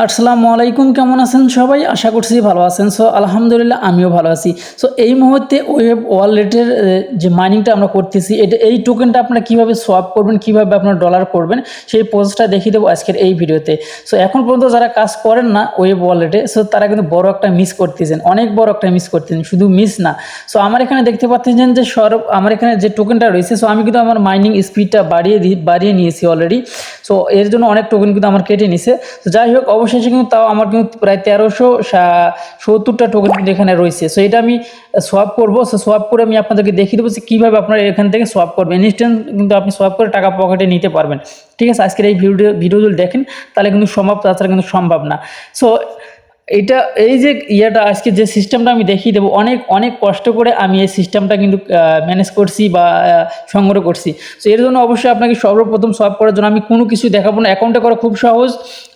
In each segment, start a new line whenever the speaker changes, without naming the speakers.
আসসালামু আলাইকুম, কেমন আছেন সবাই? আশা করছি ভালো আছেন। সো আলহামদুলিল্লাহ আমিও ভালো আছি। সো এই মুহূর্তে ওয়েব ওয়ালেটের যে মাইনিংটা আমরা করতেছি, এই টোকেনটা আপনারা কীভাবে সোয়াপ করবেন, কীভাবে আপনারা ডলার করবেন, সেই প্রসেসটা দেখিয়ে দেবো আজকের এই ভিডিওতে। সো এখন পর্যন্ত যারা কাজ করেন না ওয়েব ওয়ালেটে, সো তারা কিন্তু বড় একটা মিস করতেছেন, অনেক বড় একটা মিস করতেছেন, শুধু মিস না। সো আমার এখানে দেখতে পাচ্ছেন যে আমার এখানে যে টোকেনটা রয়েছে, সো আমি কিন্তু আমার মাইনিং স্পিডটা বাড়িয়ে নিয়েছি অলরেডি। সো এর জন্য অনেক টোকেন কিন্তু আমার কেটে নিছে। তো যাই হোক, অবশেষে কিন্তু তাও আমার কিন্তু প্রায় 1370টা টোকেন কিন্তু এখানে রয়েছে। সো এটা আমি সোয়াপ করবো। সো সোয়াপ করে আমি আপনাদেরকে দেখিয়ে দেবো যে কীভাবে আপনারা এখান থেকে সোয়াপ করবেন। ইনস্ট্যান্ট কিন্তু আপনি সোয়াপ করে টাকা পকেটে নিতে পারবেন। ঠিক আছে, আজকের এই ভিডিওগুলো দেখেন, তাহলে কিন্তু সম্ভব, তাছাড়া কিন্তু সম্ভব না। সো এই যে আজকে যে সিস্টেমটা আমি দেখিয়ে দেবো, অনেক অনেক কষ্ট করে আমি এই সিস্টেমটা কিন্তু ম্যানেজ করছি বা সংগ্রহ করছি। সো এর জন্য অবশ্যই আপনাকে সর্বপ্রথম সোয়াপ করার জন্য আমি কোনো কিছু দেখাবো না, অ্যাকাউন্টে করা খুব সহজ।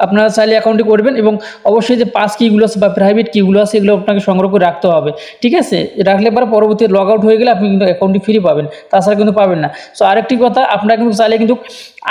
আপনারা চাইলে অ্যাকাউন্টে করবেন এবং অবশ্যই যে পাস কিগুলো আছে বা প্রাইভেট কিগুলো আছে এগুলো আপনাকে সংগ্রহ করে রাখতে হবে। ঠিক আছে, রাখলে পরে পরবর্তী লগ আউট হয়ে গেলে আপনি কিন্তু অ্যাকাউন্টটি ফ্রি পাবেন, তাছাড়া কিন্তু পাবেন না। সো আরেকটি কথা, আপনারা কিন্তু চাইলে কিন্তু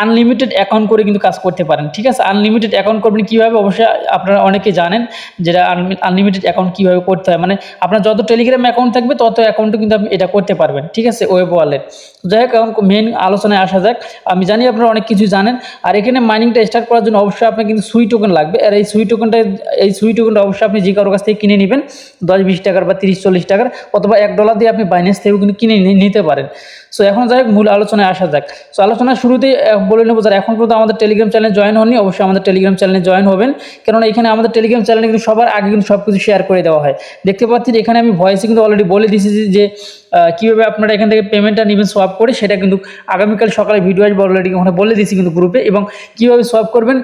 আনলিমিটেড অ্যাকাউন্ট করে কিন্তু কাজ করতে পারেন। ঠিক আছে, আনলিমিটেড অ্যাকাউন্ট করবেন কীভাবে, অবশ্যই আপনারা অনেকে জানেন যেটা আনলিমিটেড অ্যাকাউন্ট কীভাবে করতে হয়। মানে আপনার যত টেলিগ্রাম অ্যাকাউন্ট থাকবে তত অ্যাকাউন্টে কিন্তু আপনি এটা করতে পারবেন। ঠিক আছে, ওয়েব ওয়ালেট। যাই হোক, এখন মেন আলোচনায় আসা যাক। আমি জানি আপনারা অনেক কিছু জানেন। আর এখানে মাইনিংটা স্টার্ট করার জন্য অবশ্যই আপনার কিন্তু সুই টোকেন লাগবে। আর এই সুই টোকেনটা অবশ্যই আপনি যে কারোর কাছ থেকে কিনে নেবেন, 10-20 টাকার বা 30-40 টাকার, অথবা $1 দিয়ে আপনি বাইন্যান্স থেকেও কিন্তু কিনে নিতে পারেন। সো এখন যাই হোক, মূল আলোচনায় আসা যাক। সো আলোচনার শুরুতেই বলে নেবো, যারা এখন পর্যন্ত আমাদের টেলিগ্রাম চ্যানেলে জয়েন হননি, অবশ্যই আমাদের টেলিগ্রাম চ্যানেলে জয়েন হবেন। কেননা এখানে আমাদের টেলিগ্রাম চ্যানেলে কিন্তু সবার আগে কিন্তু সব কিছু শেয়ার করে দেওয়া হয়। দেখতে পাচ্ছেন এখানে আমি ভয়েসে কিন্তু অলরেডি বলে দিয়েছি যে কীভাবে আপনারা এখান থেকে পেমেন্টটা নেবেন সোয়াপ করে, সেটা কিন্তু আগামীকাল সকালে ভিডিও আসবে, অলরেডি ওখানে বলে দিয়েছি কিন্তু গ্রুপে। এবং কীভাবে সোয়াপ করবেন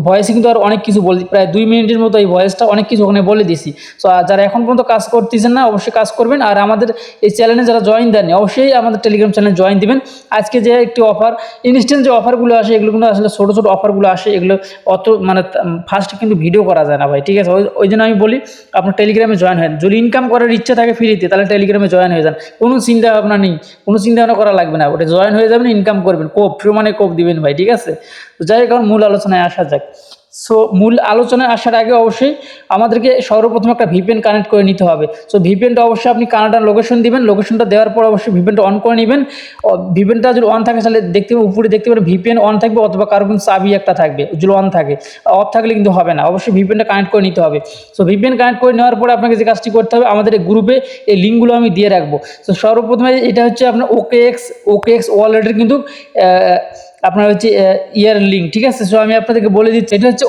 ভয়েসে কিন্তু আর অনেক কিছু বলে, প্রায় 2 মিনিটের মতো এই ভয়েসটা অনেক কিছু ওখানে বলে দিয়েছি। সো যারা এখন পর্যন্ত কাজ করতেছেন না, অবশ্যই কাজ করবেন। আর আমাদের এই চ্যানেলে যারা জয়েন দেননি, অবশ্যই আমাদের টেলিগ্রাম চ্যানেলে জয়েন দিবেন। আজকে যে একটি অফার, ইনস্ট্যান্ট যে অফারগুলো আসে, এগুলো কিন্তু আসলে ছোটো ছোটো অফারগুলো আসে, এগুলো অত মানে ফার্স্ট কিন্তু ভিডিও করা যায় না ভাই। ঠিক আছে, ওই জন্য আমি বলি আপনার টেলিগ্রামে জয়েন হয়। যদি ইনকাম করার ইচ্ছা থাকে ফ্রিতে, তাহলে টেলিগ্রামে জয়েন হয়ে যান। কোনো চিন্তা ভাবনা নেই, কোনো চিন্তা ভাবনা করা লাগবে না, ওটা জয়েন হয়ে যাবেন, ইনকাম করবেন, কোপ মানে কোপ দিবেন ভাই। ঠিক আছে, তো যাই হোক, মূল আলোচনায় আসা যাক। সো মূল আলোচনায় আসার আগে অবশ্যই আমাদেরকে সর্বপ্রথম একটা ভিপিএন কানেক্ট করে নিতে হবে। সো ভিপিএনটা অবশ্যই আপনি কানাডার লোকেশন দিবেন, লোকেশনটা দেওয়ার পর অবশ্যই ভিপিএনটা অন করে নেবেন। ভিপিএনটা যদি অন থাকে তাহলে উপরে দেখতে পাবেন ভিপিএন অন থাকবে, অথবা কারো কিন্তু চাবি একটা থাকবে, যদি অন থাকে। অফ থাকলে কিন্তু হবে না, অবশ্যই ভিপিএনটা কানেক্ট করে নিতে হবে। সো ভিপিএন কানেক্ট করে নেওয়ার পরে আপনাকে যে কাজটি করতে হবে, আমাদের এই গ্রুপে এই লিঙ্কগুলো আমি দিয়ে রাখবো। সো সর্বপ্রথমে এটা হচ্ছে আপনার ওকেএক্স ওয়ালেটের কিন্তু আপনার হচ্ছে ইয়ার লিঙ্ক। ঠিক আছে, সো আমি আপনাদেরকে বলে দিচ্ছি, এটা হচ্ছে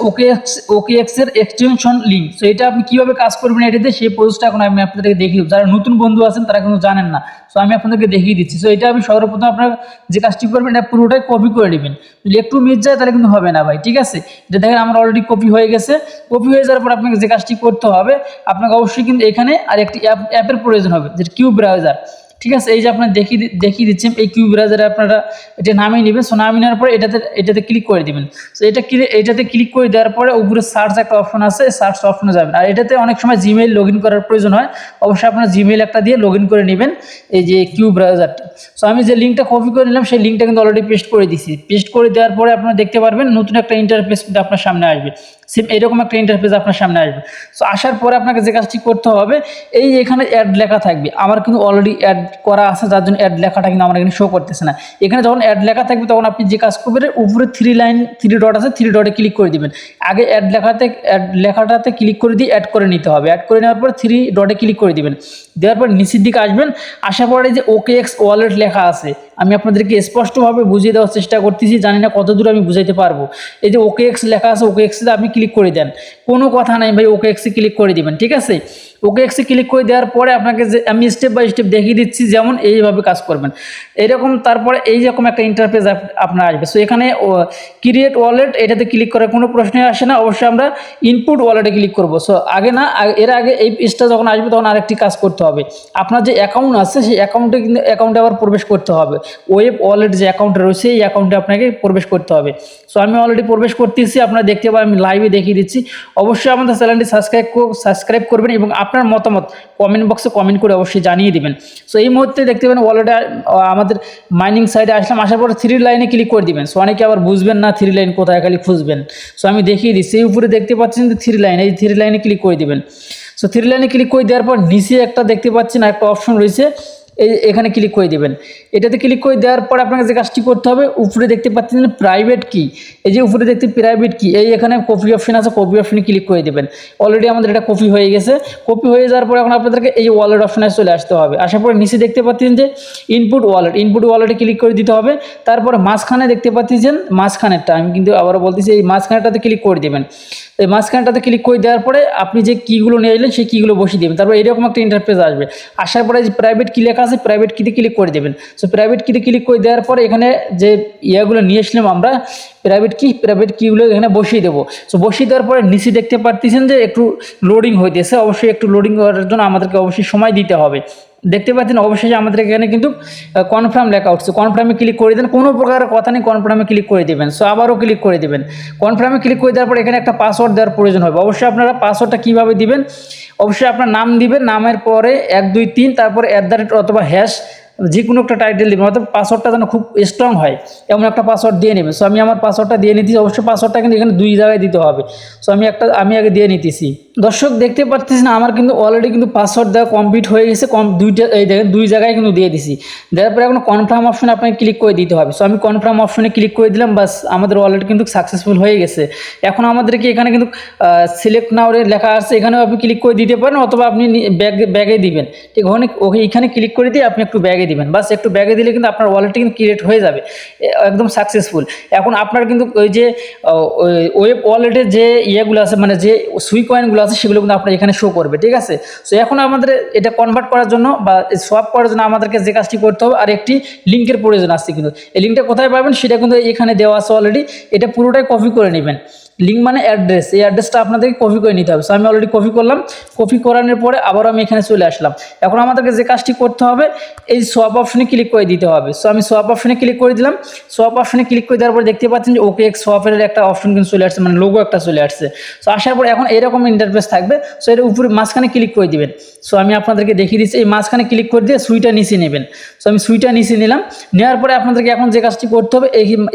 ওকেএক্সের এক্সটেনশন লিঙ্ক। সো এটা আপনি কীভাবে কাজ করবেন এটাতে, সেই প্রসেসটা এখন আমি আপনাদেরকে দেখিয়ে দেবো। যারা নতুন বন্ধু আছেন তারা কিন্তু জানেন না, সো আমি আপনাদেরকে দেখিয়ে দিচ্ছি। সো এটা আমি সর্বপ্রথম আপনার যে কাজটি করবেন, এটা পুরোটাই কপি করে নেবেন। যদি একটু মিস যায় তাহলে কিন্তু হবে না ভাই। ঠিক আছে, এটা দেখেন আমার অলরেডি কপি হয়ে গেছে। কপি হয়ে যাওয়ার পর আপনাকে যে কাজটি করতে হবে, আপনাকে অবশ্যই কিন্তু এখানে আর একটি অ্যাপের প্রয়োজন হবে, যেটা কিউ ব্রাউজার। ঠিক আছে, এই যে আপনার দেখিয়ে দিচ্ছেন, এই কিউ ব্রাউজারে আপনারা এটা নামিয়ে নেবেন। সো নামিয়ে নেওয়ার পরে এটাতে ক্লিক করে দেবেন। সো এটাতে ক্লিক করে দেওয়ার পরে উপরে সার্চ একটা অপশন আছে, সার্চ অপশনে যাবেন। আর এটাতে অনেক সময় জিমেইল লগ ইন করার প্রয়োজন হয়, অবশ্যই আপনার জিমেইল একটা দিয়ে লগ ইন করে নেবেন এই যে কিউ ব্রাউজারটা। সো আমি যে লিঙ্কটা কপি করে নিলাম, সেই লিঙ্কটা কিন্তু অলরেডি পেস্ট করে দিচ্ছি। পেস্ট করে দেওয়ার পরে আপনারা দেখতে পারবেন নতুন একটা ইন্টারফেস কিন্তু আপনার সামনে আসবে। সেম এরকম একটা ইন্টারফেস আপনার সামনে আসবে। সো আসার পরে আপনাকে যে কাজটি করতে হবে, এখানে অ্যাড লেখা থাকবে। আমার কিন্তু অলরেডি অ্যাড করা আছে, যার জন্য অ্যাড লেখাটা কিন্তু আমার এখানে শো করতেছে না। এখানে যখন অ্যাড লেখা থাকবে, তখন আপনি যে কাজ করবেন, উপরে 3 ডট আছে, 3 ডটে ক্লিক করে দিবেন। আগে অ্যাড লেখাটাতে ক্লিক করে দিয়ে অ্যাড করে নিতে হবে। অ্যাড করে নেওয়ার পর 3 ডটে ক্লিক করে দিবেন। দেওয়ার পর নিচের দিকে আসবেন, আসার পরে যে ওকেএক্স ওয়ালেট লেখা আছে, আমি আপনাদেরকে স্পষ্টভাবে বুঝিয়ে দেওয়ার চেষ্টা করতেছি, জানি না কত দূর আমি বুঝাইতে পারবো। এই যে ওকেএক্স লেখা আছে, ওকেএক্সে আপনি ক্লিক করে দেন, কোনো কথা নাই ভাই, ওকেএক্সে ক্লিক করে দিবেন। ঠিক আছে, ওকেএক্সে ক্লিক করে দেওয়ার পরে আপনাকে যে আমি স্টেপ বাই স্টেপ দেখিয়ে দিচ্ছি, যেমন এইভাবে কাজ করবেন এরকম। তারপরে এইরকম একটা ইন্টারফেস আপনার আসবে। সো এখানে ক্রিয়েট ওয়ালেট, এটাতে ক্লিক করার কোনো প্রশ্নই আসে না, অবশ্যই আমরা ইনপুট ওয়ালেটে ক্লিক করব। সো এর আগে এই পেজটা যখন আসবে, তখন আরেকটি কাজ করতে হবে। আপনার যে অ্যাকাউন্ট আছে, সেই অ্যাকাউন্টে আবার প্রবেশ করতে হবে। ওয়েব ওয়ালেট যে অ্যাকাউন্ট রয়েছে এই অ্যাকাউন্টে আপনাকে প্রবেশ করতে হবে। সো আমি অলরেডি প্রবেশ করতেছি, আপনারা দেখতে পাবেন আমি লাইভে দেখিয়ে দিচ্ছি। অবশ্যই আমাদের চ্যানেলটি সাবস্ক্রাইব করবেন এবং আপনার মতামত কমেন্ট বক্সে কমেন্ট করে অবশ্যই জানিয়ে দিবেন। সো এই মুহূর্তে দেখতে পাবেন ওয়ালেটে আমাদের মাইনিং সাইডে আসলাম, আসার পরে 3 লাইনে ক্লিক করে দিবেন। সো অনেকে আবার বুঝবেন না 3 লাইন কোথায় খালি খুঁজবেন। সো আমি দেখিয়ে দিচ্ছি, এই উপরে দেখতে পাচ্ছেন যে 3 লাইন, এই 3 লাইনে ক্লিক করে দিবেন। সো 3 লাইনে ক্লিক করে দেওয়ার পর নিচে একটা দেখতে পাচ্ছেন একটা অপশন রয়েছে, এখানে ক্লিক করে দিবেন। এটাতে ক্লিক করে দেওয়ার পর আপনাকে যে কাজটি করতে হবে, উপরে দেখতে পাচ্ছেন প্রাইভেট কি, এই যে উপরে দেখতে প্রাইভেট কি, এই এখানে কপি অপশন আছে, কপি অপশনে ক্লিক করে দেবেন। অলরেডি আমাদের এটা কপি হয়ে গেছে। কপি হয়ে যাওয়ার পর এখন আপনাদেরকে এই ওয়ালেট অপশনে চলে আসতে হবে। আসার পরে নিচে দেখতে পাচ্ছেন যে ইনপুট ওয়ালেটে ক্লিক করে দিতে হবে। তারপরে মাঝখানে দেখতে পাচ্ছেন মাঝখানেরটা, আমি কিন্তু আবারও বলতেছি এই মাঝখানেরটাতে ক্লিক করে দেবেন। এই মাঝখানটাতে ক্লিক করে দেওয়ার পরে আপনি যে কীগুলো নিয়ে এলেন সেই কীগুলো বসিয়ে দেবেন। তারপর এরকম একটা ইন্টারফেস আসবে। আসার পরে যে প্রাইভেট কি লেখা আছে, প্রাইভেট কিতে ক্লিক করে দেবেন। সো প্রাইভেট কিতে ক্লিক করে দেওয়ার পরে এখানে যে ইয়াগুলো নিয়ে আসলাম আমরা, প্রাইভেট কিগুলো এখানে বসিয়ে দেবো। সো বসিয়ে দেওয়ার পরে নিচে দেখতে পাচ্ছেন যে একটু লোডিং হইতেছে। অবশ্যই একটু লোডিং করার জন্য আমাদেরকে অবশ্যই সময় দিতে হবে। দেখতে পাচ্ছেন অবশ্যই আমাদের এখানে কিন্তু কনফার্ম লেখা উঠছে। কনফার্মে ক্লিক করে দেন, কোনো প্রকার কথা নেই, কনফার্মে ক্লিক করে দেবেন। সো আবারও ক্লিক করে দেবেন। কনফার্মে ক্লিক করে দেওয়ার পর এখানে একটা পাসওয়ার্ড দেওয়ার প্রয়োজন হবে। অবশ্যই আপনারা পাসওয়ার্ডটা কীভাবে দিবেন, অবশ্যই আপনার নাম দিবেন, নামের পরে 1 2 3 তারপরে @ অথবা হ্যাশ যে কোনো একটা টাইটেল দেবেন, অর্থাৎ পাসওয়ার্ডটা যেন খুব স্ট্রং হয় এমন একটা পাসওয়ার্ড দিয়ে নেবেন। সো আমি আমার পাসওয়ার্ডটা দিয়ে নিতেছি। অবশ্যই পাসওয়ার্ডটা কিন্তু এখানে 2 জায়গায় দিতে হবে। সো আমি আগে দিয়ে নিতেছি। দর্শক দেখতে পাচ্ছেন না, আমার কিন্তু অলরেডি কিন্তু পাসওয়ার্ড দেওয়া কমপ্লিট হয়ে গেছে। এই দেখেন 2 জায়গায় কিন্তু দিয়ে দিছি। দেওয়ার পরে এখন কনফার্ম অপশনে আপনাকে ক্লিক করে দিতে হবে। সো আমি কনফার্ম অপশনে ক্লিক করে দিলাম, বাস আমাদের ওয়ালেট কিন্তু সাকসেসফুল হয়ে গেছে। এখন আমাদেরকে এখানে কিন্তু সিলেক্ট নাও লেখা আছে, এখানেও আপনি ক্লিক করে দিতে পারেন, অথবা আপনি ব্যাগে দিবেন। ঠিক ওকে এখানে ক্লিক করে দিয়ে আপনি একটু ব্যাগে দিবেন। বাস একটু ব্যাগে দিলে কিন্তু আপনার ওয়ালেটটি কিন্তু ক্রিয়েট হয়ে যাবে, একদম সাকসেসফুল। এখন আপনার কিন্তু ওই যে ওয়েব ওয়ালেটের যে ইয়েগুলো আছে, মানে যে সুই কয়েনগুলো আছে সেগুলো কিন্তু আপনার এখানে শো করবে। ঠিক আছে। সো এখন আমাদের এটা কনভার্ট করার জন্য বা সোয়াপ করার জন্য আমাদেরকে যে কাজটি করতে হবে, আর একটি লিঙ্কের প্রয়োজন আছে। কিন্তু এই লিঙ্কটা কোথায় পাবেন সেটা কিন্তু এখানে দেওয়া আছে অলরেডি। এটা পুরোটাই কপি করে নেবেন। লিঙ্ক মানে অ্যাড্রেস, এই অ্যাড্রেসটা আপনাদেরকে কপি করে নিতে হবে। সো আমি অলরেডি কপি করলাম। কপি করানোর পরে আবার আমি এখানে চলে আসলাম। এখন আমাদেরকে যে কাজটি করতে হবে, এই সোয়াপ অপশনে ক্লিক করে দিতে হবে। সো আমি সোয়াপ অপশনে ক্লিক করে দিলাম। সোয়াপ অপশনে ক্লিক করে দেওয়ার পর দেখতে পাচ্ছেন যে ওকে এক্স সোয়াপের একটা অপশন কিন্তু চলে আসছে, মানে লোগো একটা চলে আসছে। সো আসার পর এখন এরকম ইন্টারফেস থাকবে। সো এর উপরে মাঝখানে ক্লিক করে দিবেন। সো আমি আপনাদেরকে দেখিয়ে দিচ্ছি, এই মাঝখানে ক্লিক করে দিয়ে সুইটা নিচে নেবেন। সো আমি সুইটা নিচে নিলাম। নেওয়ার পরে আপনাদেরকে এখন যে কাজটি করতে হবে,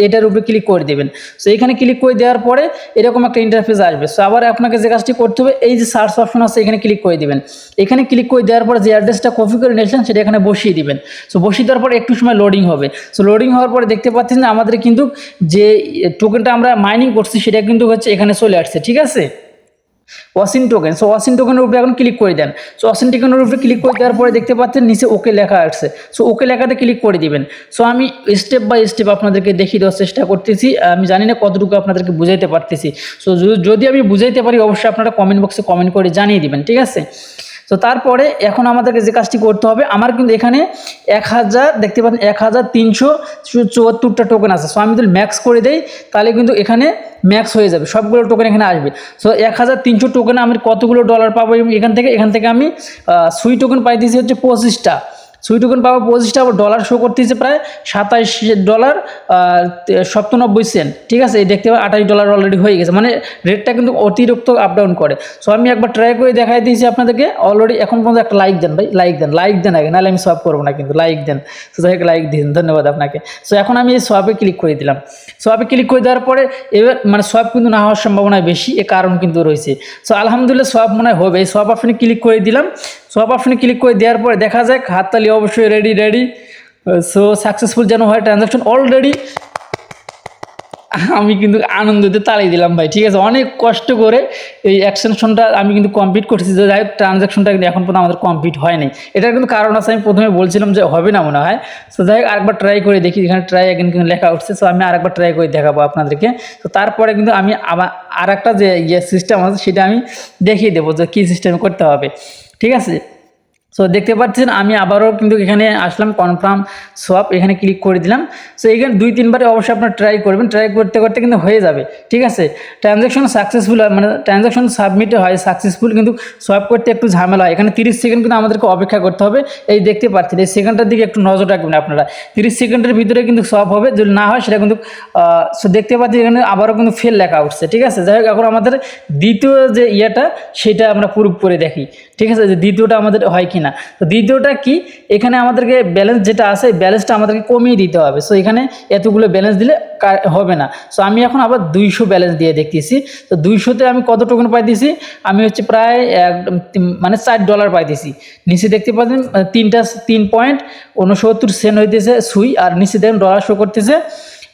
এটার উপরে ক্লিক করে দেবেন। সো এখানে ক্লিক করে দেওয়ার পরে এরকম একটা ইন্টারফেস আসবে। সো আবার আপনাকে যে কাজটি করতে হবে, এই যে সার্চ অপশন আছে এখানে ক্লিক করে দিবেন। এখানে ক্লিক করে দেওয়ার পরে যে অ্যাড্রেসটা কপি করে নিয়েছিলেন সেটা এখানে বসিয়ে দিবেন। সো বসিয়ে দেওয়ার পরে একটু সময় লোডিং হবে। সো লোডিং হওয়ার পরে দেখতে পাচ্ছেন যে আমাদের কিন্তু যে টোকেনটা আমরা মাইনিং করছি সেটা কিন্তু হচ্ছে এখানে চলে আসছে। ঠিক আছে, ওয়াসিন টোকেন। সো ওয়াসিন টোকেনের উপরে এখন ক্লিক করে দেন। সো ওয়াসিন টোকেনের উপরে ক্লিক করে দেওয়ার পরে দেখতে পাচ্ছেন নিচে ওকে লেখা আসছে। সো ওকে লেখাতে ক্লিক করে দিবেন। সো আমি স্টেপ বাই স্টেপ আপনাদেরকে দেখিয়ে দেওয়ার চেষ্টা করতেছি। আমি জানি না কতটুকু আপনাদেরকে বুঝাইতে পারতেছি। সো যদি আমি বুঝাইতে পারি অবশ্যই আপনারা কমেন্ট বক্সে কমেন্ট করে জানিয়ে দিবেন। ঠিক আছে। তো তারপরে এখন আমাদেরকে যে কাজটি করতে হবে, আমার কিন্তু এখানে 1000 দেখতে পাচ্ছেন 1374টা টোকেন আছে। সো আমি যদি ম্যাক্স করে দেই তাহলে কিন্তু এখানে ম্যাক্স হয়ে যাবে, সবগুলো টোকেন এখানে আসবে। সো 1300 টোকেনে আমি কতগুলো ডলার পাবো এখান থেকে আমি সুই টোকেন পাইতেছি হচ্ছে 25টা। সুই টোকেন পাবো 25টা। আবার ডলার শো করতেছে প্রায় $27.97। ঠিক আছে, এই দেখতে পাবেন $28 অলরেডি হয়ে গেছে, মানে রেটটা কিন্তু অতিরিক্ত আপ ডাউন করে। সো আমি একবার ট্রাই করে দেখাই দিয়েছি আপনাদেরকে অলরেডি। এখন পর্যন্ত একটা লাইক দেন ভাই, লাইক দেন আগে, নাহলে আমি সোয়াপ করবো না, কিন্তু লাইক দেন। সো যাই হোক লাইক দিন, ধন্যবাদ আপনাকে। সো এখন আমি এই সোয়াপে ক্লিক করে দিলাম। সোয়াপে ক্লিক করে দেওয়ার পরে এবার মানে সোয়াপ কিন্তু না হওয়ার সম্ভাবনা বেশি, এ কারণ কিন্তু রয়েছে। সো আলহামদুলিল্লাহ সোয়াপ মনে হয় হবে। এই সোয়াপ অপশনে ক্লিক করে দিলাম। সোয়াপ অপশনে ক্লিক করে দেওয়ার পরে দেখা যাক, হাততালি অবশ্যই রেডি। সো সাকসেসফুল যেন হয় ট্রানজাকশন অলরেডি। আমি কিন্তু আনন্দতে তাড়িয়ে দিলাম ভাই। ঠিক আছে, অনেক কষ্ট করে এই এক্সটেনশনটা আমি কিন্তু কমপ্লিট করছি। যে যাই হোক ট্রানজাকশনটা কিন্তু এখন পর্যন্ত আমাদের কমপ্লিট হয়নি। এটার কিন্তু কারণ আছে, আমি প্রথমে বলছিলাম যে হবে না মনে হয়। সো যাই হোক আরেকবার ট্রাই করে দেখি, এখানে ট্রাই অ্যাগেন কিন্তু লেখা উঠছে। সো আমি আরেকবার ট্রাই করে দেখাবো আপনাদেরকে। তো তারপরে কিন্তু আমি আবার আরেকটা যে সিস্টেম আছে সেটা আমি দেখিয়ে দেবো যে কী সিস্টেমে করতে হবে। ঠিক আছে। সো দেখতে পাচ্ছেন আমি আবারও কিন্তু এখানে আসলাম, কনফার্ম সোয়াপ এখানে ক্লিক করে দিলাম। সো এখানে 2-3বারে অবশ্যই আপনারা ট্রাই করবেন, ট্রাই করতে করতে কিন্তু হয়ে যাবে, ঠিক আছে। ট্রানজ্যাকশন সাকসেসফুল হয়, মানে ট্রানজ্যাকশন সাবমিট হয় সাকসেসফুল, কিন্তু সোয়াপ করতে একটু ঝামেলা হয়। এখানে 30 সেকেন্ড কিন্তু আমাদেরকে অপেক্ষা করতে হবে। এই দেখতে পাচ্ছেন এই সেকেন্ডটার দিকে একটু নজর রাখবেন আপনারা, 30 সেকেন্ডের ভিতরে কিন্তু সোয়াপ হবে, যদি না হয় সেটা কিন্তু সো দেখতে পাচ্ছি এখানে আবারও কিন্তু ফেল লেখা উঠছে, ঠিক আছে। যাই হোক, এখন আমাদের দ্বিতীয় যে ইয়েটা সেটা আমরা প্রুভ করে দেখি, ঠিক আছে, যে দ্বিতীয়টা আমাদের হয় কি না। তো দ্বিতীয়টা কি, এখানে আমাদেরকে ব্যালেন্স যেটা আছে ব্যালেন্সটা আমাদেরকে কমিয়ে দিতে হবে। সো এখানে এতগুলো ব্যালেন্স দিলে হবে না। সো আমি এখন আবার 200 ব্যালেন্স দিয়ে দেখতেছি। তো 200-তে আমি কত টোকেন পাইতেছি, আমি হচ্ছে প্রায় মানে $4 পাইতেছি। নিচে দেখতে পাচ্ছেন 3.69 হইতেছে সুই, আর নিচে দেখেন ডলার শো করতেছে,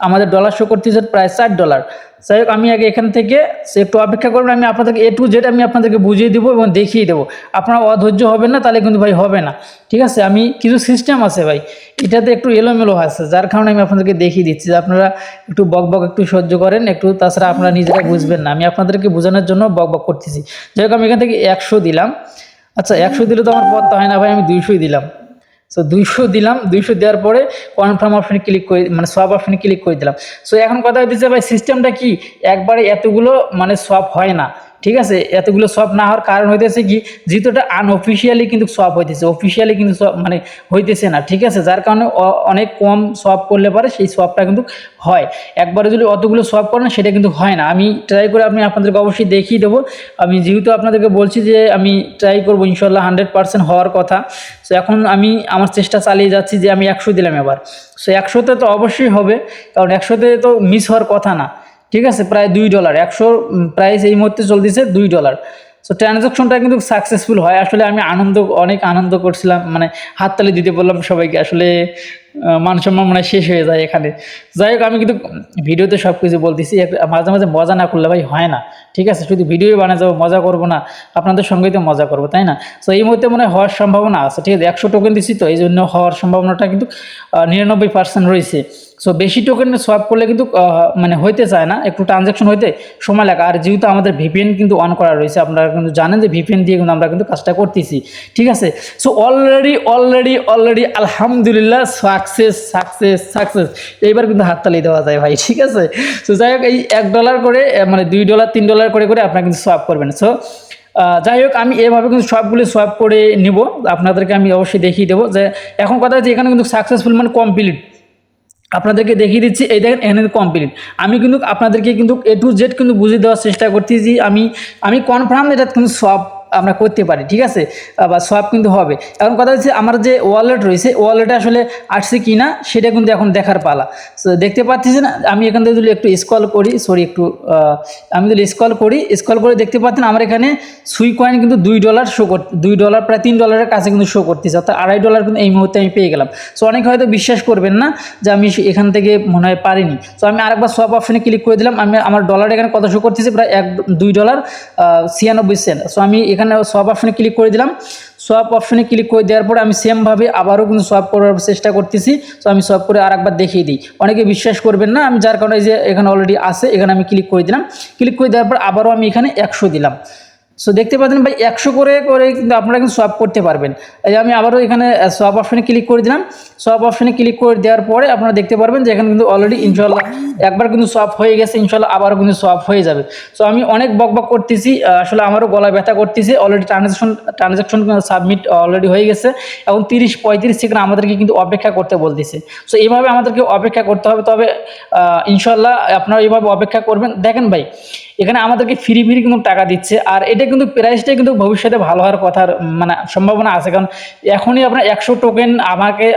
আমাদের ডলার শো করতেছে প্রায় $4। যাই হোক, আমি আগে এখান থেকে একটু অপেক্ষা করবেন, আমি আপনাদেরকে A to Z আমি আপনাদেরকে বুঝিয়ে দেবো এবং দেখিয়ে দেবো। আপনারা অধৈর্য হবেন না, তাহলে কিন্তু ভাই হবে না, ঠিক আছে। আমি কিছু সিস্টেম আছে ভাই, এটাতে একটু এলোমেলো আছে, যার কারণে আমি আপনাদেরকে দেখিয়ে দিচ্ছি যে আপনারা একটু বকবক একটু সহ্য করেন একটু, তাছাড়া আপনারা নিজেরা বুঝবেন না, আমি আপনাদেরকে বোঝানোর জন্য বকবক করতেছি। যাই হোক, আমি এখান থেকে 100 দিলাম। আচ্ছা, 100 দিলে তো আমার পথ হয় না ভাই, আমি 200 দিলাম। সো 200 দিলাম, 200 দেওয়ার পরে কনফার্ম অপশনে ক্লিক করে, মানে সোয়াপ অপশনে ক্লিক করে দিলাম। সো এখন কথা হইতেছে ভাই, সিস্টেমটা কি, একবারে এতগুলো মানে সোয়াপ হয় না, ঠিক আছে। এতগুলো সোয়াপ না হওয়ার কারণ হইতেছে কি, যেহেতু এটা আনঅফিসিয়ালি কিন্তু সোয়াপ হইতেছে, অফিসিয়ালি কিন্তু মানে হইতেছে না, ঠিক আছে। যার কারণে অনেক কম সোয়াপ করলে পারে সেই সোয়াপটা কিন্তু হয়। একবারে যদি অতগুলো সোয়াপ করেন সেটা কিন্তু হয় না। আমি ট্রাই করে আমি আপনাদেরকে অবশ্যই দেখিয়ে দেবো। আমি যেহেতু আপনাদেরকে বলছি যে আমি ট্রাই করবো, ইনশাল্লাহ 100% হওয়ার কথা। সো এখন আমি আমার চেষ্টা চালিয়ে যাচ্ছি যে আমি 100 দিলাম এবার। সো 100-তে তো অবশ্যই হবে, কারণ 100-তে তো মিস হওয়ার কথা না, ঠিক আছে। প্রায় $2, 100 প্রাইস এই মুহূর্তে চলতেছে $2। সো ট্রানজাকশনটা কিন্তু সাকসেসফুল হয়। আসলে আমি অনেক আনন্দ করছিলাম, মানে হাততালি দিতে বললাম সবাইকে, আসলে মান সম্মান মনে হয় শেষ হয়ে যায় এখানে। যাই হোক, আমি কিন্তু ভিডিওতে সব কিছু বলতেছি, মাঝে মাঝে মজা না করলে ভাই হয় না, ঠিক আছে। শুধু ভিডিও বানিয়ে যাবো, মজা করবো না, আপনাদের সঙ্গেই তো মজা করবো, তাই না। সো এই মুহূর্তে মনে হয় হওয়ার সম্ভাবনা আছে, ঠিক আছে। 100 টোকেন দিচ্ছি তো এই জন্য হওয়ার সম্ভাবনাটা কিন্তু 99% রয়েছে। সো বেশি টোকেন সোয়াপ করলে কিন্তু মানে হইতে চায় না, একটু ট্রানজ্যাকশন হইতে সময় লাগে। আর যেহেতু আমাদের ভিপিএন কিন্তু অন করা রয়েছে, আপনারা কিন্তু জানেন যে ভিপিএন দিয়ে কিন্তু আমরা কিন্তু কাজটা করতেছি, ঠিক আছে। সো অলরেডি আলহামদুলিল্লাহ সাকসেস। এইবার কিন্তু হাততালি দেওয়া যায় ভাই, ঠিক আছে। সো যাই হোক, এই $1 করে মানে $2 $3 করে করে আপনারা কিন্তু সোয়াপ করবেন। সো যাই হোক, আমি এভাবে কিন্তু সবগুলো সোয়াপ করে নিব, আপনাদেরকে আমি অবশ্যই দেখিয়ে দেবো। যে এখন কথা হচ্ছে এখানে কিন্তু সাকসেসফুল মানে কমপ্লিট আপনাদেরকে দেখিয়ে দিচ্ছি। এই দেখেন এখানে কমপ্লিট। আমি কিন্তু আপনাদেরকে কিন্তু A to Z কিন্তু বুঝিয়ে দেওয়ার চেষ্টা করতেছি। আমি কনফার্ম এটা কিন্তু সব আমরা করতে পারি, ঠিক আছে, বা সব কিন্তু হবে। এখন কথা হচ্ছে আমার যে ওয়ালেট রয়েছে, ওয়ালেটে আসলে আসছে কি না সেটা কিন্তু এখন দেখার পালা। সো দেখতে পাচ্ছি না, আমি এখান থেকে যদি একটু স্ক্রল করি, আমি যদি স্ক্রল করে দেখতে পাচ্ছেন আমার এখানে সুই কয়েন কিন্তু $2 শো করতে, $2 প্রায় $3 কাছে কিন্তু শো করতেছে, অর্থাৎ $2.5 কিন্তু এই মুহূর্তে আমি পেয়ে গেলাম। সো অনেকে হয়তো বিশ্বাস করবেন না যে আমি এখান থেকে মনে হয় পারিনি। সো আমি আরেকবার সোয়াপ অপশনে ক্লিক করে দিলাম, আমার ডলার এখানে কত শো করতেছে, প্রায় $2.96। সো আমি এখানে সোয়াপ অপশনে ক্লিক করে দিলাম। সোয়াপ অপশনে ক্লিক করে দেওয়ার পরে আমি সেমভাবে আবারও কিন্তু সোয়াপ করার চেষ্টা করতেছি। সো আমি সোয়াপ করে আরেকবার দেখিয়ে দিই, অনেকে বিশ্বাস করবেন না, আমি যার কারণে যে এখানে অলরেডি আছে এখানে আমি ক্লিক করে দিলাম। ক্লিক করে দেওয়ার পর আবারও আমি এখানে 100 দিলাম। সো দেখতে পাচ্ছেন ভাই 100 করে করে কিন্তু আপনারা কিন্তু সোয়াপ করতে পারবেন। এই আমি আবারও এখানে সোয়াপ অপশনে ক্লিক করে দিলাম। সোয়াপ অপশনে ক্লিক করে দেওয়ার পরে আপনারা দেখতে পারবেন যে এখানে কিন্তু অলরেডি ইনশাল্লাহ একবার কিন্তু সোয়াপ হয়ে গেছে, ইনশাল্লাহ আবারও কিন্তু সোয়াপ হয়ে যাবে। সো আমি অনেক বকবক করতেছি, আসলে আমারও গলা ব্যথা করতেছে। অলরেডি ট্রানজাকশন সাবমিট অলরেডি হয়ে গেছে, এবং 30-35 সেকেন্ড আমাদেরকে কিন্তু অপেক্ষা করতে বলতেছে। সো এইভাবে আমাদেরকে অপেক্ষা করতে হবে, তবে ইনশাল্লাহ আপনারা এইভাবে অপেক্ষা করবেন। দেখেন ভাই, এখানে আমাদেরকে ফ্রি কিন্তু টাকা দিচ্ছে, আর এটা কিন্তু প্রাইসটা কিন্তু ভবিষ্যতে ভালো হওয়ার কথার মানে সম্ভাবনা আছে। কারণ এখনই আপনার 100 টোকেন আমাকে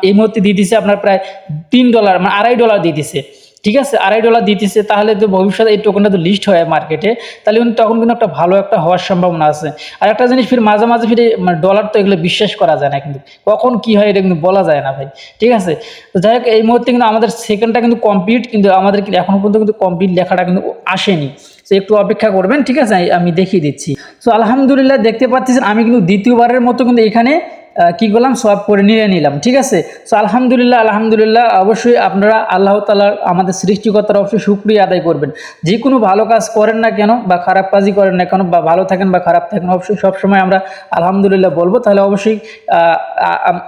এই মুহূর্তে দিয়ে দিচ্ছে আপনার প্রায় $3 মানে $2.5 দিয়ে দিচ্ছে, ঠিক আছে, $2.5 দিতেছে। তাহলে তো ভবিষ্যতে এই টোকেনটা তো লিস্ট হয় মার্কেটে, তাহলে কিন্তু তখন কিন্তু একটা ভালো একটা হওয়ার সম্ভাবনা আছে। আর একটা জিনিস মাঝে মাঝে মানে ডলার তো এগুলো বিশ্বাস করা যায় না, কিন্তু কখন কি হয় এটা কিন্তু বলা যায় না ভাই, ঠিক আছে। তো যাই হোক, এই মুহূর্তে কিন্তু আমাদের সেকেন্ডটা কিন্তু কমপ্লিট, কিন্তু আমাদের কিন্তু এখনো পর্যন্ত কিন্তু কমপ্লিট লেখাটা কিন্তু আসেনি। সো একটু অপেক্ষা করবেন, ঠিক আছে, আমি দেখিয়ে দিচ্ছি। সো আলহামদুলিল্লাহ দেখতে পাচ্ছেন আমি কিন্তু দ্বিতীয়বারের মতো কিন্তু এখানে কি করলাম, সোয়াপ করে নিয়ে নিলাম। ঠিক আছে, সো আলহামদুলিল্লাহ অবশ্যই আপনারা আল্লাহ তাআলার আমাদের সৃষ্টিকর্তার অবশ্যই শুকরিয়া আদায় করবেন। যে কোনো ভালো কাজ করেন না কেন বা খারাপ কাজই করেন না কেন, বা ভালো থাকেন বা খারাপ থাকেন, অবশ্যই সবসময় আমরা আলহামদুলিল্লাহ বলবো, তাহলে অবশ্যই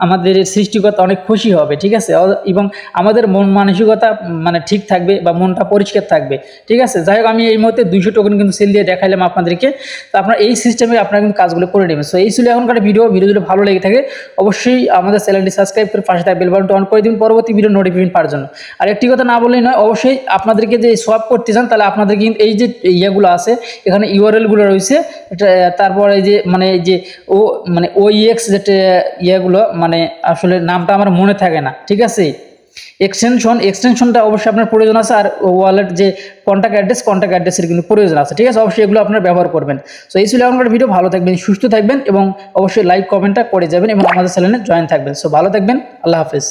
আমাদের সৃষ্টিকর্তা অনেক খুশি হবে। ঠিক আছে, এবং আমাদের মন মানসিকতা মানে ঠিক থাকবে বা মনটা পরিষ্কার থাকবে। ঠিক আছে, যাই হোক আমি এই মুহূর্তে 200 টোকেন কিন্তু সেল দিয়ে দেখাইলাম আপনাদেরকে। তো আপনার এই সিস্টেমে আপনারা কিন্তু কাজগুলো করে নেবেন। সো এই ছিল এখনকার ভিডিও যদি ভালো লেগে থাকে অবশ্যই আমাদের চ্যানেলটি সাবস্ক্রাইব করে পাশে থাকা বেল বাটনটা অন করে দিন পরবর্তী ভিডিও নোটিফিকেশন পাওয়ার জন্য। আর একটি কথা না বললেই নয়, অবশ্যই আপনাদেরকে যে সোয়াপ করতে চান তাহলে আপনাদের কিন্তু এই যে ইয়েগুলো আছে এখানে ইউআরএলগুলো রয়েছে, তারপর এই যে OEX যেটা ইয়েগুলো মানে আসলে নামটা আমার মনে থাকে না। ঠিক আছে, এক্সটেনশনটা অবশ্যই আপনার প্রয়োজন আছে, আর ওয়ালেট যে কন্ট্যাক্ট অ্যাড্রেসের কিন্তু প্রয়োজন আছে। ঠিক আছে, অবশ্যই এগুলো আপনারা ব্যবহার করবেন। সো এই ছিল এখনকার ভিডিও। ভালো থাকবেন, সুস্থ থাকবেন এবং অবশ্যই লাইক কমেন্টটা করে যাবেন এবং আমাদের চ্যানেলে জয়েন থাকবেন। সো ভালো থাকবেন, আল্লাহ হাফেজ।